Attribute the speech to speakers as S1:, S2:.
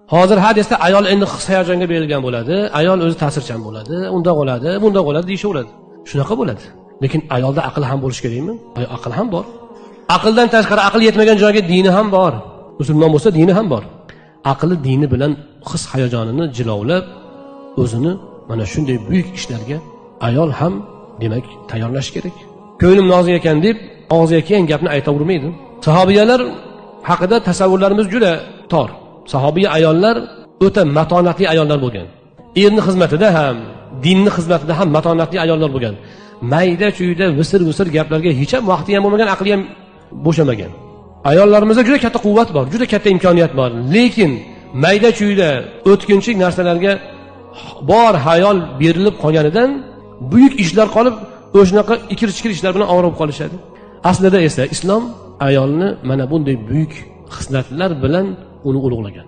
S1: Hozir hadisda ayol endi his hayajonga berilgan bo'ladi, ayol o'zi ta'sirchan bo'ladi, unda bo'ladi, bunda bo'ladi deyishaveradi. Shunaqa bo'ladi. Lekin ayolda aql ham bo'lish kerakmi? Aql ham bor. Aqldan tashqari aql yetmagan joyga dini ham bor. Musulmon bo'lsa dini ham bor. Aqli dini bilan his hayajonini jilovlab, o'zini mana shunday buyuk ishlarga ayol ham demak tayyorlash kerak. Ko'nglim nozik ekan deb og'ziga kelgan gapni aytavermaydi. Sahobiyalar haqida tasavvurlarimiz juda tor. Sahobiy ayollar o'ta matonatli ayollar bo'lgan. Erni xizmatida ham, dinni xizmatida ham matonatli ayollar bo'lgan. Mayda chuyda visir gaplarga hech ham vaqti ham bo'lmagan, aqli ham bo'shamagan. Ayollarimizda juda katta quvvat bor, juda katta imkoniyat bor. Lekin mayda chuyda o'tkinchi narsalarga bor hayol berilib qolganidan buyuk ishlar qolib, o'shanaqa ikir-chikir ishlar bilan og'rib qolishadi. Aslida esa islom ayolni mana bunday buyuk xislatlar bilan uni ulug'lagan.